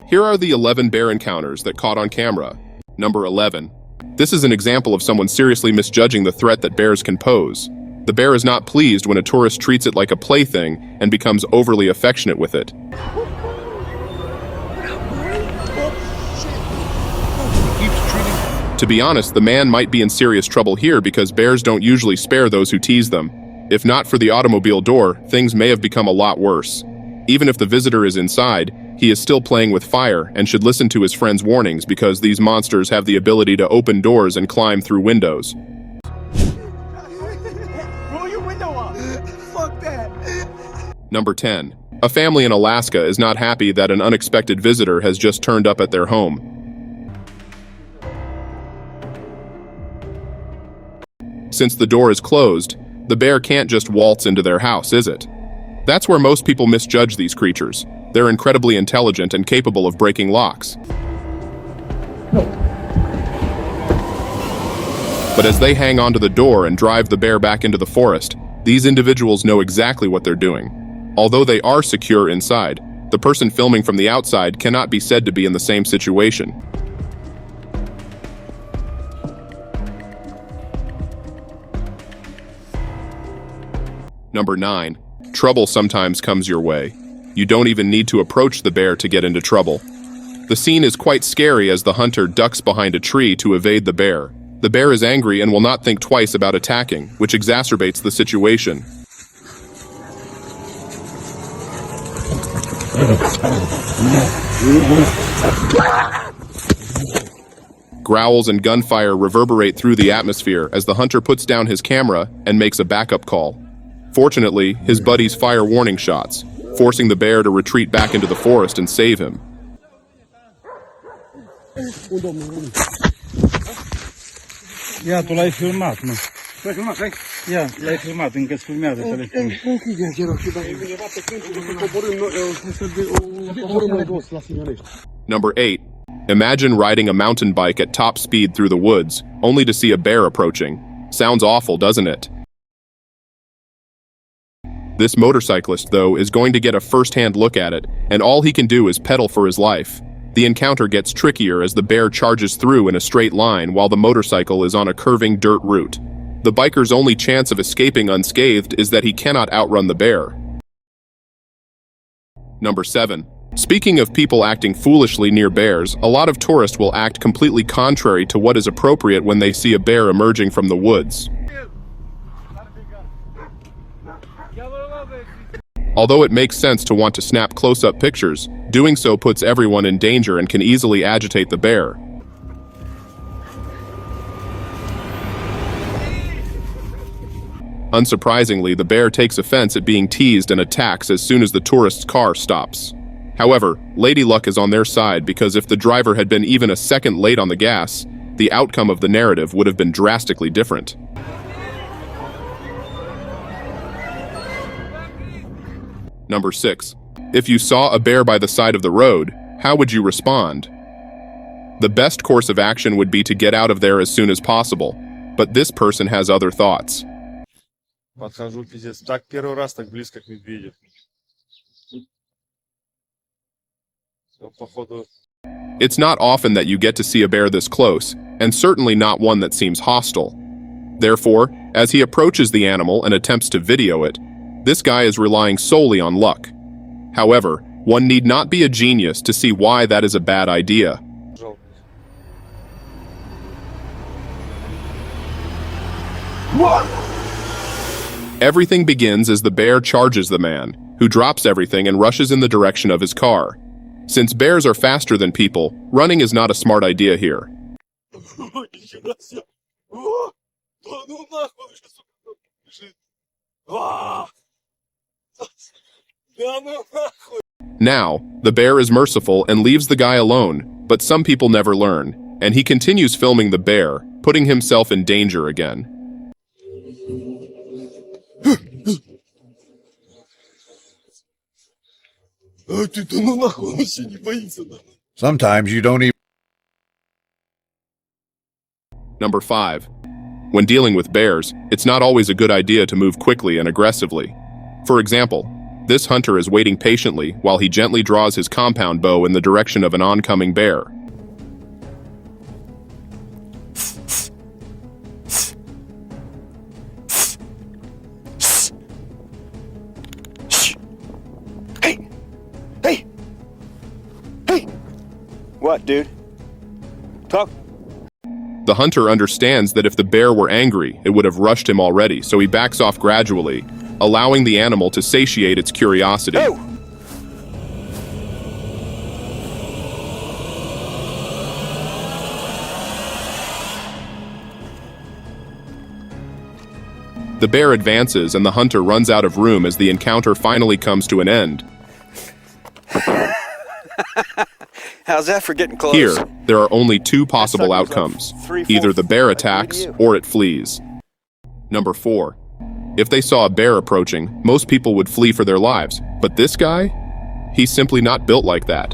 Here are the 11 bear encounters that caught on camera. Number 11. This is an example of someone seriously misjudging the threat that bears can pose. The bear is not pleased when a tourist treats it like a plaything and becomes overly affectionate with it. To be honest, the man might be in serious trouble here because bears don't usually spare those who tease them. If not for the automobile door, things may have become a lot worse. Even if the visitor is inside, he is still playing with fire and should listen to his friend's warnings because these monsters have the ability to open doors and climb through windows. Roll your window up. Fuck that. Number 10. A family in Alaska is not happy that an unexpected visitor has just turned up at their home. Since the door is closed, the bear can't just waltz into their house, is it? That's where most people misjudge these creatures. They're incredibly intelligent and capable of breaking locks. But as they hang onto the door and drive the bear back into the forest, these individuals know exactly what they're doing. Although they are secure inside, the person filming from the outside cannot be said to be in the same situation. Number 9. Trouble sometimes comes your way. You don't even need to approach the bear to get into trouble. The scene is quite scary as the hunter ducks behind a tree to evade the bear. The bear is angry and will not think twice about attacking, which exacerbates the situation. Growls and gunfire reverberate through the atmosphere as the hunter puts down his camera and makes a backup call. Fortunately, his buddies fire warning shots, forcing the bear to retreat back into the forest and save him. Yeah, tu l'hai filmato, no? L'hai filmato, eh? Yeah, l'hai filmato, in che filmato il telefono. Number 8. Imagine riding a mountain bike at top speed through the woods, only to see a bear approaching. Sounds awful, doesn't it? This motorcyclist, though, is going to get a first-hand look at it, and all he can do is pedal for his life. The encounter gets trickier as the bear charges through in a straight line while the motorcycle is on a curving dirt route. The biker's only chance of escaping unscathed is that he cannot outrun the bear. Number 7. Speaking of people acting foolishly near bears, a lot of tourists will act completely contrary to what is appropriate when they see a bear emerging from the woods. Although it makes sense to want to snap close-up pictures, doing so puts everyone in danger and can easily agitate the bear. Unsurprisingly, the bear takes offense at being teased and attacks as soon as the tourist's car stops. However, Lady Luck is on their side because if the driver had been even a second late on the gas, the outcome of the narrative would have been drastically different. Number 6. If you saw a bear by the side of the road, how would you respond? The best course of action would be to get out of there as soon as possible, but this person has other thoughts. Подхожу, пиздец. Так первый раз так близко к медведю. Походу. It's not often that you get to see a bear this close, and certainly not one that seems hostile. Therefore, as he approaches the animal and attempts to video it, this guy is relying solely on luck. However, one need not be a genius to see why that is a bad idea. Everything begins as the bear charges the man, who drops everything and rushes in the direction of his car. Since bears are faster than people, running is not a smart idea here. Now, the bear is merciful and leaves the guy alone, but some people never learn, and he continues filming the bear, putting himself in danger again. Sometimes you don't even. Number 5. When dealing with bears, it's not always a good idea to move quickly and aggressively. For example, This hunter is waiting patiently while he gently draws his compound bow in the direction of an oncoming bear. Hey! What, dude? Talk. The hunter understands that if the bear were angry, it would have rushed him already, so he backs off gradually, allowing the animal to satiate its curiosity. Oh! The bear advances and the hunter runs out of room as the encounter finally comes to an end. How's that for getting close? Here, there are only two possible sucker was like outcomes. 3/4 Either the bear like attacks you. or it flees. Number 4. If they saw a bear approaching, most people would flee for their lives. But this guy? He's simply not built like that.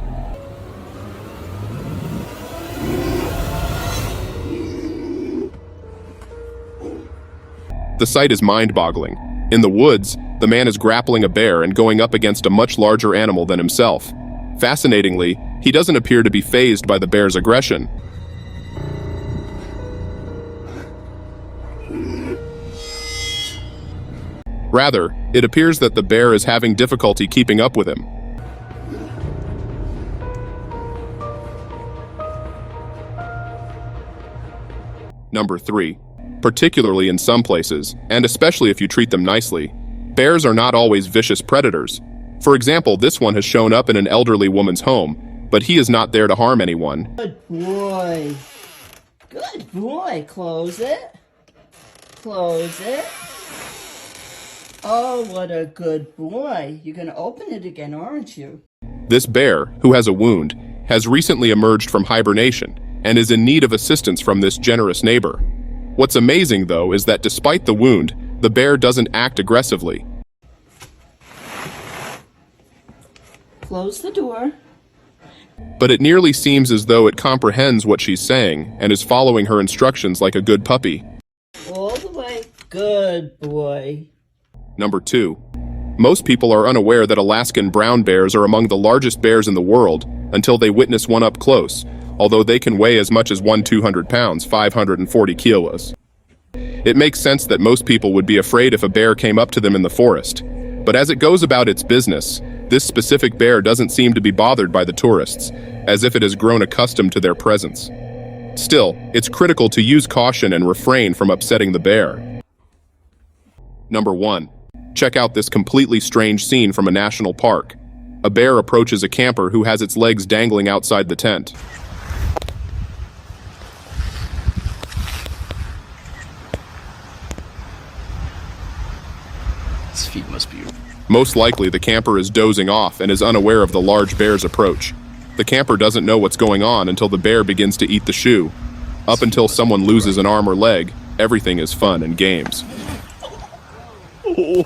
The sight is mind-boggling. In the woods, the man is grappling a bear and going up against a much larger animal than himself. Fascinatingly, he doesn't appear to be fazed by the bear's aggression. Rather, it appears that the bear is having difficulty keeping up with him. Number 3. Particularly in some places, and especially if you treat them nicely, bears are not always vicious predators. For example, this one has shown up in an elderly woman's home, but he is not there to harm anyone. Good boy. Good boy. Close it. Close it. Oh, what a good boy. You're going to open it again, aren't you? This bear, who has a wound, has recently emerged from hibernation and is in need of assistance from this generous neighbor. What's amazing, though, is that despite the wound, the bear doesn't act aggressively. Close the door. But it nearly seems as though it comprehends what she's saying and is following her instructions like a good puppy. All the way. Good boy. Number 2. Most people are unaware that Alaskan brown bears are among the largest bears in the world until they witness one up close, although they can weigh as much as 200 pounds, 540 kilos. It makes sense that most people would be afraid if a bear came up to them in the forest. But as it goes about its business, this specific bear doesn't seem to be bothered by the tourists, as if it has grown accustomed to their presence. Still, it's critical to use caution and refrain from upsetting the bear. Number 1. Check out this completely strange scene from a national park. A bear approaches a camper who has its legs dangling outside the tent. His feet must be... Most likely, the camper is dozing off and is unaware of the large bear's approach. The camper doesn't know what's going on until the bear begins to eat the shoe. Up until someone loses an arm or leg, everything is fun and games. Oh.